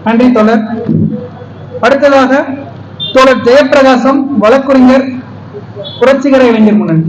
நன்றி தோழர். அடுத்ததாக தோழர் ஜெயப்பிரகாசம், வழக்குரைஞர், புரட்சிகர இளைஞர் முன்னணி.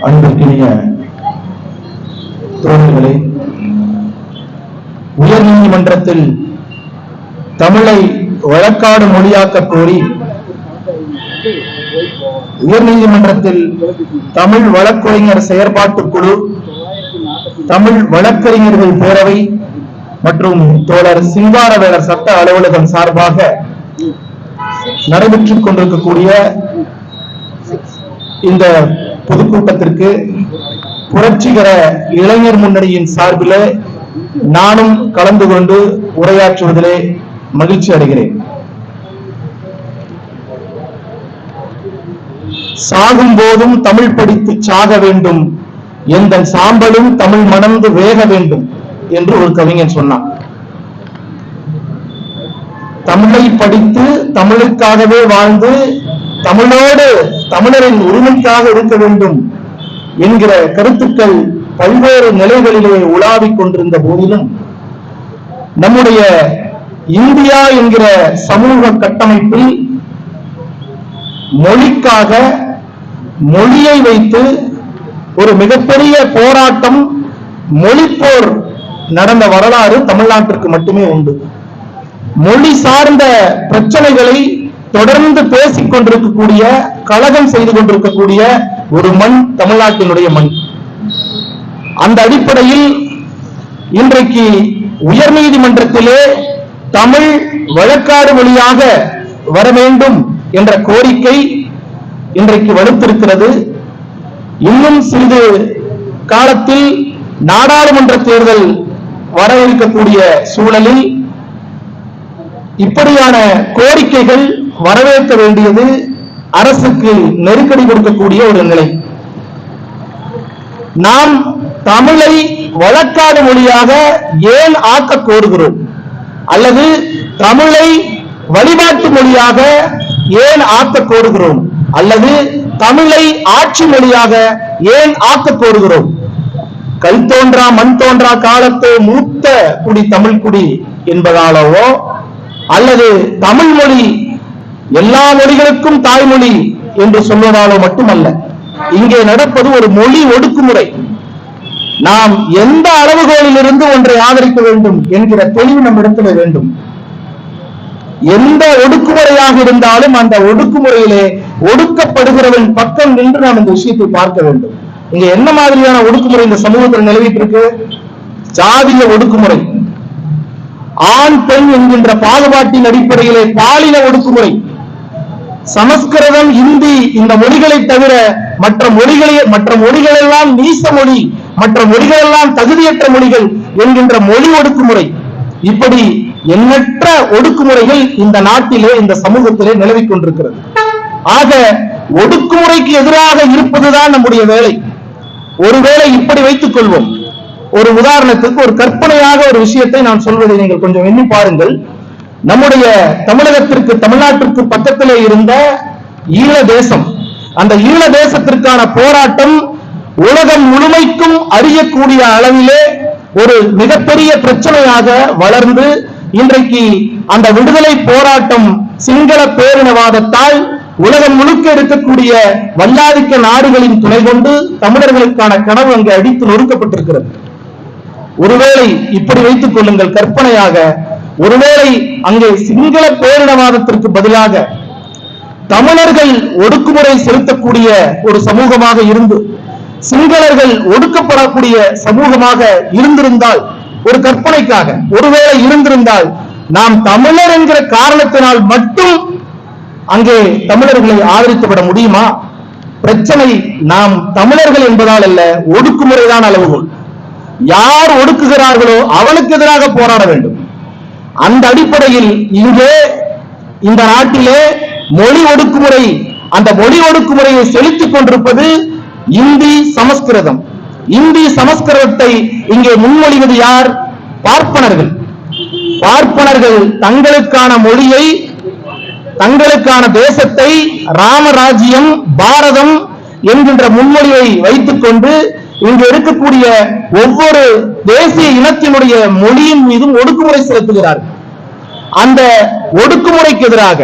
அன்பிற்கினிய தோழர்களே, உயர் நீதிமன்றத்தில் தமிழை வழக்காடு மொழியாக்க கோரி உயர் நீதிமன்றத்தில் தமிழ் வழக்கறிஞர் செயற்பாட்டுக் குழு, தமிழ் வழக்கறிஞர்கள் பேரவை மற்றும் தோழர் சிங்காரவேலர் சட்ட அலுவலகம் சார்பாக நடைபெற்றுக் கொண்டிருக்கக்கூடிய இந்த பொதுக்கூட்டத்திற்கு புரட்சிகர இளைஞர் முன்னணியின் சார்பிலே நானும் கலந்து கொண்டு உரையாற்றுவதிலே மகிழ்ச்சி அடைகிறேன். சாகும் போதும் தமிழ் படித்து சாக வேண்டும், எந்த சாம்பலும் தமிழ் மணந்து வேக வேண்டும் என்று ஒரு கவிஞன் சொன்னான். தமிழை படித்து தமிழுக்காகவே வாழ்ந்து தமிழோடு தமிழரின் உரிமைக்காக இருக்க வேண்டும் என்கிற கருத்துக்கள் பல்வேறு நிலைகளிலே உலாவிக் கொண்டிருந்த போதிலும் நம்முடைய இந்தியா என்கிற சமூக கட்டமைப்பில் மொழிக்காக மொழியை வைத்து ஒரு மிகப்பெரிய போராட்டம், மொழிப்போர் நடந்த வரலாறு தமிழ்நாட்டிற்கு மட்டுமே உண்டு. மொழி சார்ந்த பிரச்சனைகளை தொடர்ந்து பேசிக் கொண்டிருக்கக்கூடிய, கலகம் செய்து கொண்டிருக்கக்கூடிய ஒரு மண் தமிழ்நாட்டினுடைய மண். அந்த அடிப்படையில் இன்றைக்கு உயர் நீதிமன்றத்திலே தமிழ் வழக்காடு மொழியாக வர வேண்டும் என்ற கோரிக்கை இன்றைக்கு வலுத்திருக்கிறது. இன்னும் சிறிது காலத்தில் நாடாளுமன்ற தேர்தல் வர இருக்கக்கூடிய சூழலில் இப்படியான கோரிக்கைகள் வரவேற்க வேண்டியது அரசுக்கு நெருக்கடி கொடுக்கக்கூடிய ஒரு நிலை. நாம் தமிழை வழக்காடு மொழியாக ஏன் ஆக்க கோருகிறோம், அல்லது தமிழை வழிபாட்டு மொழியாக ஏன் ஆக்க கோருகிறோம், அல்லது தமிழை ஆட்சி மொழியாக ஏன் ஆக்க கோருகிறோம்? கல் தோன்றா மண் தோன்றா காலத்தை மூத்த குடி தமிழ் குடி என்பதாலவோ, அல்லது தமிழ் மொழி எல்லா மொழிகளுக்கும் தாய்மொழி என்று சொல்வதாலோ மட்டுமல்ல. இங்கே நடப்பது ஒரு மொழி ஒடுக்குமுறை. நாம் எந்த அளவுகோலில் இருந்து ஒன்றை ஆதரிக்க வேண்டும் என்கிற தெளிவு நம்மிடத்தில் வேண்டும். எந்த ஒடுக்குமுறையாக இருந்தாலும் அந்த ஒடுக்குமுறையிலே ஒடுக்கப்படுகிறவன் பக்கம் நின்று நாம் இந்த விஷயத்தை பார்க்க வேண்டும். இங்க என்ன மாதிரியான ஒடுக்குமுறை இந்த சமூகத்தில் நிலவிட்டு இருக்கு? ஜாதிய ஒடுக்குமுறை, ஆண் பெண் என்கின்ற பாகுபாட்டின் அடிப்படையிலே பாலின ஒடுக்குமுறை, சமஸ்கிருதம் இந்தி இந்த மொழிகளை தவிர மற்ற மொழிகளெல்லாம் நீச மொழி, மற்ற மொழிகளெல்லாம் தகுதியற்ற மொழிகள் என்கின்ற மொழி ஒடுக்குமுறை, இப்படி எண்ணற்ற ஒடுக்குமுறைகள் இந்த நாட்டிலே இந்த சமூகத்திலே நிலவிக் கொண்டிருக்கிறது. ஆக ஒடுக்குமுறைக்கு எதிராக இருப்பதுதான் நம்முடைய வேலை. ஒருவேளை இப்படி வைத்துக் கொள்வோம், ஒரு உதாரணத்துக்கு ஒரு கற்பனையாக ஒரு விஷயத்தை நான் சொல்வதை நீங்கள் கொஞ்சம் எண்ணி பாருங்கள். நம்முடைய தமிழகத்திற்கு, தமிழ்நாட்டிற்கு பக்கத்திலே இருந்த ஈழ தேசம், அந்த ஈழ தேசத்திற்கான போராட்டம் உலகம் முழுமைக்கும் அறியக்கூடிய அளவிலே ஒரு மிகப்பெரிய பிரச்சனையாக வளர்ந்து இன்றைக்கு அந்த விடுதலை போராட்டம் சிங்கள பேரினவாதத்தால் உலகம் முழுக்க இருக்கக்கூடிய வல்லாதிக்க நாடுகளின் துணை கொண்டு தமிழர்களுக்கான கனவு அங்கே அடித்து நொறுக்கப்பட்டிருக்கிறது. ஒருவேளை இப்படி வைத்துக் கொள்ளுங்கள், கற்பனையாக, ஒருவேளை அங்கே சிங்கள பேரினவாதத்திற்கு பதிலாக தமிழர்கள் ஒடுக்குமுறை செலுத்தக்கூடிய ஒரு சமூகமாக இருந்து சிங்களர்கள் ஒடுக்கப்படக்கூடிய சமூகமாக இருந்திருந்தால், ஒரு கற்பனைக்காக ஒருவேளை இருந்திருந்தால், நாம் தமிழர் என்கிற காரணத்தினால் மட்டும் அங்கே தமிழர்களை ஆதரித்துவிட முடியுமா? பிரச்சனை நாம் தமிழர்கள் என்பதால் அல்ல, ஒடுக்குமுறைதான் அளவுகோல். யார் ஒடுக்குகிறார்களோ அவனுக்கு எதிராக போராட வேண்டும். அந்த அடிப்படையில் இங்கே இந்த நாட்டிலே மொழி ஒடுக்குமுறை, அந்த மொழி ஒடுக்குமுறையை செலுத்திக் கொண்டிருப்பது இந்தி சமஸ்கிருதம். இந்தி சமஸ்கிருதத்தை இங்கே முன்மொழிவது யார்? பார்ப்பனர்கள். பார்ப்பனர்கள் தங்களுக்கான மொழியை, தங்களுக்கான தேசத்தை, ராமராஜ்யம், பாரதம் என்கின்ற முன்மொழிவை வைத்துக் கொண்டு இங்கு இருக்கக்கூடிய ஒவ்வொரு தேசிய இனத்தினுடைய மொழியின் மீதும் ஒடுக்குமுறை செலுத்துகிறார்கள். அந்த ஒடுக்குமுறைக்கு எதிராக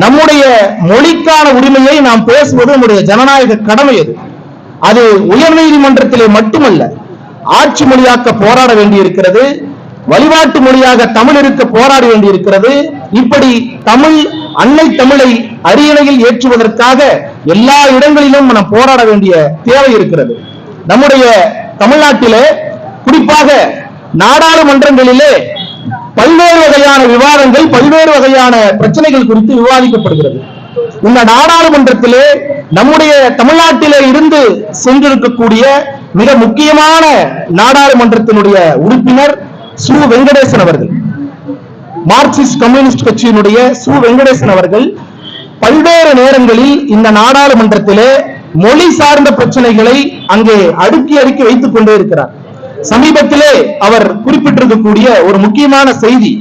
நம்முடைய மொழிக்கான உரிமையை நாம் பேசுவது நம்முடைய ஜனநாயக கடமை. அது உயர் நீதிமன்றத்திலே மட்டுமல்ல, ஆட்சி மொழியாக்க போராட வேண்டியிருக்கிறது, வழிபாட்டு மொழியாக தமிழ் இருக்க போராட வேண்டியிருக்கிறது. இப்படி தமிழ், அன்னை தமிழை அரியணையில் ஏற்றுவதற்காக எல்லா இடங்களிலும் நாம் போராட வேண்டிய தேவை இருக்கிறது. நம்முடைய தமிழ்நாட்டிலே குறிப்பாக நாடாளுமன்றங்களிலே பல்வேறு வகையான விவாதங்கள், பல்வேறு வகையான பிரச்சனைகள் குறித்து விவாதிக்கப்படுகிறது. இந்த நாடாளுமன்றத்திலே நம்முடைய தமிழ்நாட்டிலே இருந்து சென்றிருக்கக்கூடிய மிக முக்கியமான நாடாளுமன்றத்தினுடைய உறுப்பினர் சு வெங்கடேசன் அவர்கள், மார்க்சிஸ்ட் கம்யூனிஸ்ட் கட்சியினுடைய சு வெங்கடேசன் அவர்கள் பல்வேறு நேரங்களில் இந்த நாடாளுமன்றத்திலே மொழி சார்ந்த பிரச்சனைகளை அங்கே அடுக்கி அடுக்கி வைத்துக் கொண்டே இருக்கிறார். சமீபத்திலே அவர் குறிப்பிட்டிருக்கக்கூடிய ஒரு முக்கியமான செய்தி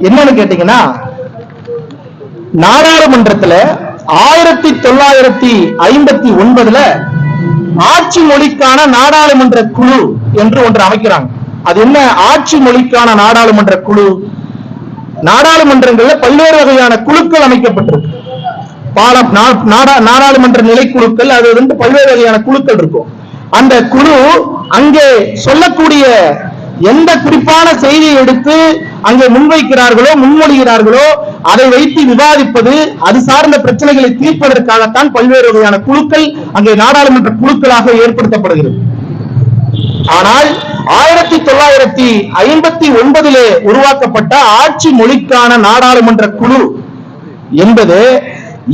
என்னன்னு கேட்டீங்கன்னா, நாடாளுமன்றத்துல 1959 ஆட்சி மொழிக்கான நாடாளுமன்ற குழு என்று ஒன்று அமைக்கிறாங்க. அது என்ன ஆட்சி மொழிக்கான நாடாளுமன்ற குழு? நாடாளுமன்றங்கள்ல பல்வேறு வகையான குழுக்கள் அமைக்கப்பட்டிருக்கு. நாடாளுமன்ற நிலைக்குழுக்கள், அது வந்து பல்வேறு வகையான குழுக்கள் இருக்கும். அந்த குழு அங்கே சொல்லக்கூடிய எந்த குறிப்பான செய்தியை எடுத்து அங்கே முன்வைக்கிறார்களோ, முன்மொழிகிறார்களோ அதை வைத்து விவாதிப்பது, அது சார்ந்த பிரச்சனைகளை தீர்ப்பதற்காகத்தான் பல்வேறு வகையான குழுக்கள் அங்கே நாடாளுமன்ற குழுக்களாக ஏற்படுத்தப்படுகிறது. ஆனால் 1959 உருவாக்கப்பட்ட ஆட்சி மொழிக்கான நாடாளுமன்ற குழு என்பது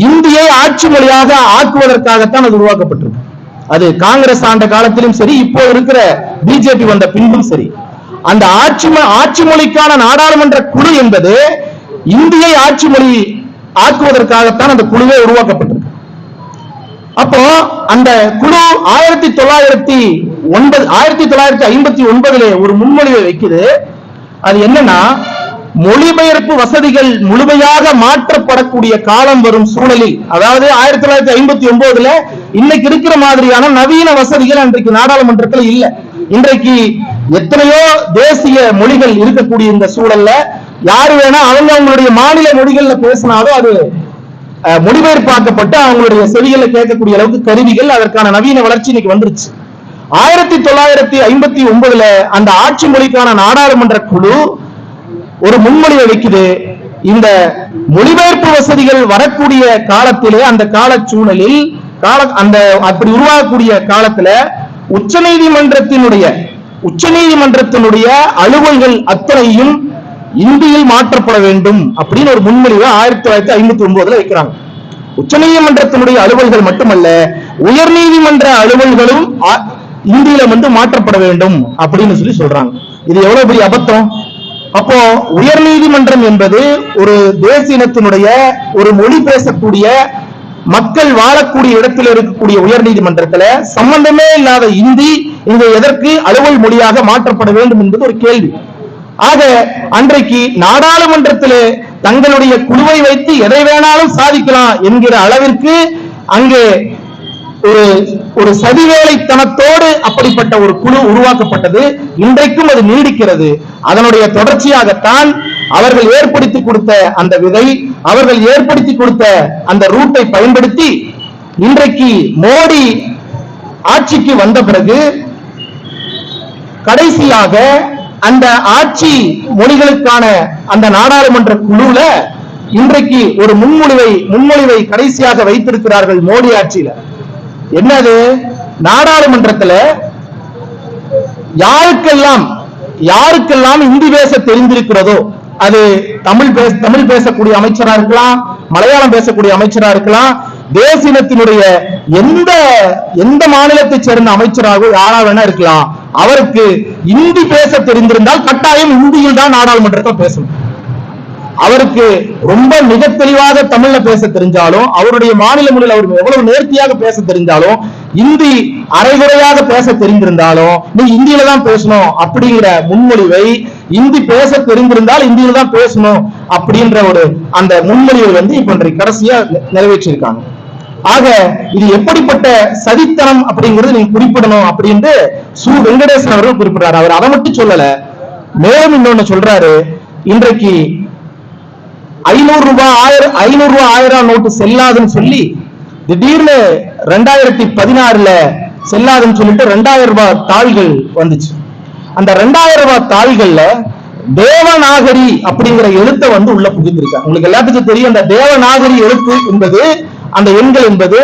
இந்தியை ஆட்சி மொழியாக ஆக்குவதற்காகத்தான் அது உருவாக்கப்பட்டிருக்கு. அது காங்கிரஸ் ஆண்ட காலத்திலும் சரி, இப்போ இருக்கிற பிஜேபி வந்த பின்பும் சரி, அந்த ஆட்சி மொழிக்கான நாடாளுமன்ற குழு என்பது இந்தியை ஆட்சி மொழி ஆக்குவதற்காகத்தான் அந்த குழுவே உருவாக்கப்பட்டிருக்கு. அப்போ அந்த குழு 1959 ஒரு முன்மொழிவை வைக்குது. அது என்னன்னா, மொழிபெயர்ப்பு வசதிகள் முழுமையாக மாற்றப்படக்கூடிய காலம் வரும் சூழலில், அதாவது 1959 இன்னைக்கு இருக்கிற மாதிரியான நவீன வசதிகள் அன்றைக்கு நாடாளுமன்றத்தில் இல்ல. இன்றைக்கு எத்தனையோ தேசிய மொழிகள் இருக்கக்கூடிய இந்த சூழல்ல யாரு வேணா அவங்களுடைய மாநில மொழிகள்ல பேசினாலும் அது மொழிபெயர்ப்பாக்கப்பட்டு அவங்களுடைய செவிகளை கேட்கக்கூடிய அளவுக்கு கருவிகள், அதற்கான நவீன வளர்ச்சி இன்னைக்கு வந்துருச்சு. 1959 அந்த ஆட்சி மொழிக்கான நாடாளுமன்ற குழு ஒரு முன்மொழிவை வைக்குது. இந்த மொழிபெயர்ப்பு வசதிகள் வரக்கூடிய காலத்திலே, அந்த கால சூழலில், அந்த அப்படி உருவாகக்கூடிய காலத்துல உச்சநீதிமன்றத்தினுடைய அலுவல்கள் அத்தனையும் இந்தியில் மாற்றப்பட வேண்டும் அப்படின்னு ஒரு முன்மொழிவை 1959 வைக்கிறாங்க. உச்சநீதிமன்றத்தினுடைய அலுவல்கள் மட்டுமல்ல, உயர் நீதிமன்ற அலுவல்களும் இந்தியில மாற்றப்பட வேண்டும் அப்படின்னு சொல்லி சொல்றாங்க. இது எவ்வளவு பெரிய அபத்தம்! அப்போ உயர் நீதிமன்றம் என்பது ஒரு தேசிய இனத்தினுடைய, ஒரு மொழி பேசக்கூடிய மக்கள் வாழக்கூடிய இடத்தில் இருக்கக்கூடிய உயர் நீதிமன்றத்துல சம்பந்தமே இல்லாத இந்தி இங்க எதற்கு அலுவல் மொழியாக மாற்றப்பட வேண்டும் என்பது ஒரு கேள்வி. ஆக அன்றைக்கு நாடாளுமன்றத்திலே தங்களுடைய குழுவை வைத்து எதை வேணாலும் சாதிக்கலாம் என்கிற அளவிற்கு அங்கே ஒரு சதிவேலைத்தனத்தோடு அப்படிப்பட்ட ஒரு குழு உருவாக்கப்பட்டது. இன்றைக்கும் அது நீடிக்கிறது. அதனுடைய தொடர்ச்சியாகத்தான் அவர்கள் ஏற்படுத்தி கொடுத்த அந்த விதை, அவர்கள் ஏற்படுத்தி கொடுத்த அந்த ரூட்டை பயன்படுத்தி இன்றைக்கு மோடி ஆட்சிக்கு வந்த பிறகு கடைசியாக அந்த ஆட்சி மொழிகளுக்கான அந்த நாடாளுமன்ற குழுல இன்றைக்கு ஒரு முன்மொழிவை கடைசியாக வைத்திருக்கிறார்கள் மோடி ஆட்சியில. என்னது? நாடாளுமன்றத்தில் யாருக்கெல்லாம் இந்தி பேச தெரிந்திருக்கிறதோ, அது தமிழ் பேசக்கூடிய அமைச்சரா இருக்கலாம், மலையாளம் பேசக்கூடிய அமைச்சரா இருக்கலாம், தேசியத்தினுடைய எந்த மாநிலத்தை சேர்ந்த அமைச்சராக யாரா வேணா இருக்கலாம், அவருக்கு இந்தி பேச தெரிந்திருந்தால் கட்டாயம் இந்தியில் தான் நாடாளுமன்றத்தை பேசணும். அவருக்கு ரொம்ப மிக தெளிவாக தமிழ்ல பேச தெரிஞ்சாலும், அவருடைய மாநில மொழியில் அவர் எவ்வளவு நேர்த்தியாக பேச தெரிஞ்சாலும், இந்தி அரைகுறையாக பேச தெரிந்திருந்தாலும் நீ இந்தியில தான் பேசணும் அப்படிங்கிற முன்மொழிவை, இந்தி பேச தெரிந்திருந்தால் இந்தியில தான் பேசணும் அப்படின்ற ஒரு அந்த முன்மொழிவை இப்ப கடைசியா நிறைவேற்றிருக்காங்க. ஆக இது எப்படிப்பட்ட சதித்தனம் அப்படிங்கிறது நீங்க குறிப்பிடணும் அப்படின்னு சு வெங்கடேசன் அவர்கள் குறிப்பிடுறாரு. அவர் அதை மட்டும் சொல்லல, மேலும் இன்னொன்னு சொல்றாரு. இன்றைக்கு 500 ரூபாய் 1000 நோட்டு செல்லாதுன்னு சொல்லி திடீர்னு 2016ல செல்லாதுன்னு சொல்லிட்டு 2000 ரூபாய் தாள்கள் வந்துச்சு. அந்த 2000 ரூபாய் தாள்கள்ல தேவநாகரி அப்படிங்கிற எழுத்தை உள்ள புகுத்திருக்காங்க. உங்களுக்கு எல்லாத்துக்கும் தெரியும், அந்த தேவநாகரி எழுத்து என்பது, அந்த எண்கள் என்பது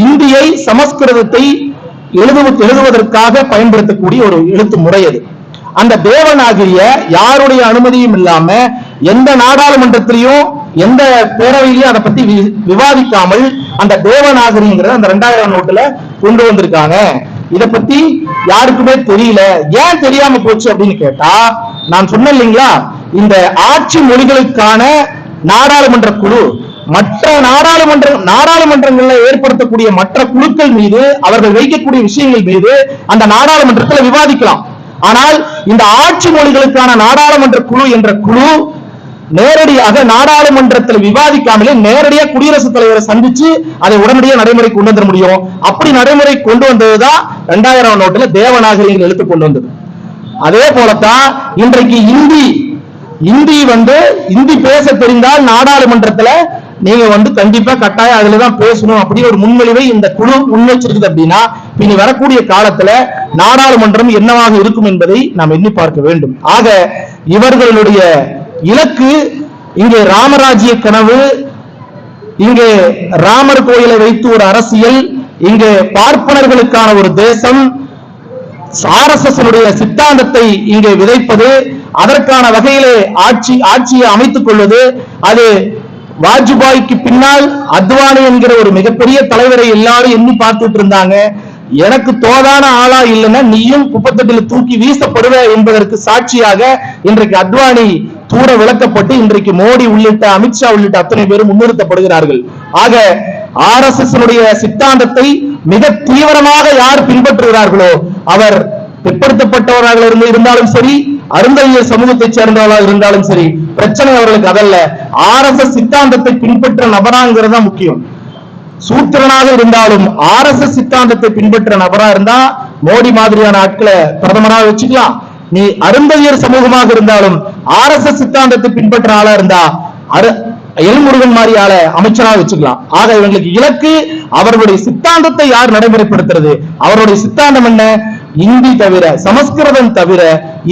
இந்தியை சமஸ்கிருதத்தை எழுதுவதற்காக பயன்படுத்தக்கூடிய ஒரு எழுத்து முறை. அது அந்த தேவநாகரிய யாருடைய அனுமதியும் இல்லாம எந்த நாடாளுமன்றத்திலையும் எந்த பேரவையிலையும் அதை பத்தி விவாதிக்காமல் அந்த தேவநாகரிங்கிற அந்த 2000 நோட்டுல கொண்டு வந்திருக்காங்க. இத பத்தி யாருக்குமே தெரியல. ஏன் தெரியாம போச்சு அப்படின்னு கேட்டா, நான் சொன்னேன் இல்லைங்களா, இந்த ஆட்சி மொழிகளுக்கான நாடாளுமன்ற குழு மற்ற நாடாளுமன்றங்கள்ல ஏற்படுத்தக்கூடிய மற்ற குழுக்கள் மீது அவர்கள் வைக்கக்கூடிய விஷயங்கள் மீது அந்த நாடாளுமன்றத்தில் விவாதிக்கலாம். ஆனால் இந்த ஆட்சி மொழிகளுக்கான நாடாளுமன்ற குழு என்ற குழு நேரடியாக நாடாளுமன்றத்தில் விவாதிக்காமலே நேரடியாக குடியரசுத் தலைவரை சந்திச்சு அதை உடனடியாக நடைமுறை கொண்டு வர முடியும். அப்படி நடைமுறை கொண்டு வந்ததுதான் 2000 நோட்டுல தேவநாகரிகள் எழுத்து கொண்டு வந்தது. அதே போலத்தான் இன்றைக்கு இந்தி பேச தெரிந்தால் நாடாளுமன்றத்துல நீங்க கண்டிப்பா கட்டாயம் அதுலதான் பேசணும் அப்படின்னு ஒரு முன்மொழிவை இந்த குழு முன்வச்சிருக்குது. அப்படின்னா இனி வரக்கூடிய காலத்துல நாடாளுமன்றம் என்னவாக இருக்கும் என்பதை நாம் எண்ணி பார்க்க வேண்டும். ஆக இவர்களுடைய இலக்கு இங்கே ராமராஜ்ய கனவு, இங்கே ராமர் கோயிலை வைத்து ஒரு அரசியல், இங்கே பார்ப்பனர்களுக்கான ஒரு தேசம், RSS சித்தாந்தத்தை இங்கே விதைப்பது, அதற்கான வகையிலே ஆட்சியை அமைத்துக் கொள்வது. அது வாஜ்பாய்க்கு பின்னால் அத்வானி என்கிற ஒரு மிகப்பெரிய தலைவரை எல்லாரும் எண்ணி பார்த்துட்டு இருந்தாங்க. எனக்கு தோதான ஆளா இல்லைன்னா நீயும் குப்பத்தட்டில தூக்கி வீசப்படுவ என்பதற்கு சாட்சியாக இன்றைக்கு அத்வானி தூர விளக்கப்பட்டு இன்றைக்கு மோடி உள்ளிட்ட அமித்ஷா உள்ளிட்ட அத்தனை பேரும் முன்னிறுத்தப்படுகிறார்கள். ஆக RSS சித்தாந்தத்தை மிக தீவிரமாக யார் பின்பற்றுகிறார்களோ அவர் பிற்படுத்தப்பட்டவர்களாக இருந்தாலும் சரி, அருந்ததியர் சமூகத்தை சேர்ந்தவர்களாக இருந்தாலும் சரி, பிரச்சனை அவர்களுக்கு அதல்ல. RSS சித்தாந்தத்தை பின்பற்ற நபராங்கிறதா முக்கியம். சூத்திரனாக இருந்தாலும் RSS சித்தாந்தத்தை பின்பற்ற நபரா இருந்தா மோடி மாதிரியான ஆட்களை பிரதமராக வச்சுக்கலாம். நீ அருந்ததியர் சமூகமாக இருந்தாலும் RSS சித்தாந்தத்தை பின்பற்ற ஆளா இருந்தா எல்முருகன் மாதிரி ஆள அமைச்சராக வச்சுக்கலாம். ஆக இவங்களுக்கு இலக்கு அவர்களுடைய சித்தாந்தத்தை யார் நடைமுறைப்படுத்துறது? அவருடைய சித்தாந்தம் என்ன? இந்தி தவிர, சமஸ்கிருதம் தவிர,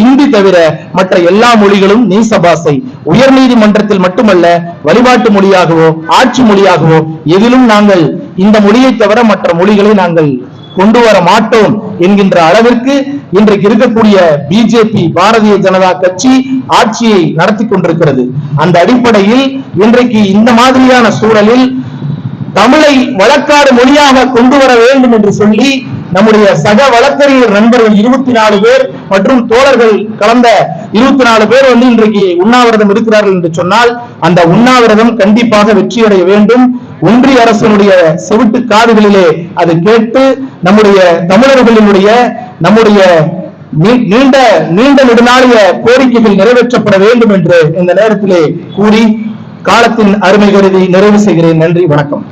இந்தி தவிர மற்ற எல்லா மொழிகளும் நீசபாசை. உயர் நீதிமன்றத்தில் மட்டுமல்ல, வழிபாட்டு மொழியாகவோ ஆட்சி மொழியாகவோ எதிலும் நாங்கள் இந்த மொழியை தவிர மற்ற மொழிகளை நாங்கள் கொண்டு வர மாட்டோம் என்கின்ற அளவிற்கு இன்றைக்கு இருக்கக்கூடிய பிஜேபி, பாரதிய ஜனதா கட்சி ஆட்சியை நடத்தி கொண்டிருக்கிறது. அந்த அடிப்படையில் இன்றைக்கு இந்த மாதிரியான சூழலில் தமிழை வழக்காடு மொழியாக கொண்டு வர வேண்டும் என்று சொல்லி நம்முடைய சக வழக்கறிஞர் நண்பர்கள் 24 பேர் மற்றும் தோழர்கள் கலந்த 24 பேர் இன்றைக்கு உண்ணாவிரதம் இருக்கிறார்கள் என்று சொன்னால் அந்த உண்ணாவிரதம் கண்டிப்பாக வெற்றியடைய வேண்டும். ஒன்றிய அரசினுடைய செவிட்டு காதுகளிலே அது கேட்டு நம்முடைய தமிழர்களுடைய நம்முடைய நீண்ட நெடுநாளிய கோரிக்கைகள் நிறைவேற்றப்பட வேண்டும் என்று இந்த நேரத்திலே கூறி காலத்தின் அருமை கருதி நிறைவு செய்கிறேன். நன்றி, வணக்கம்.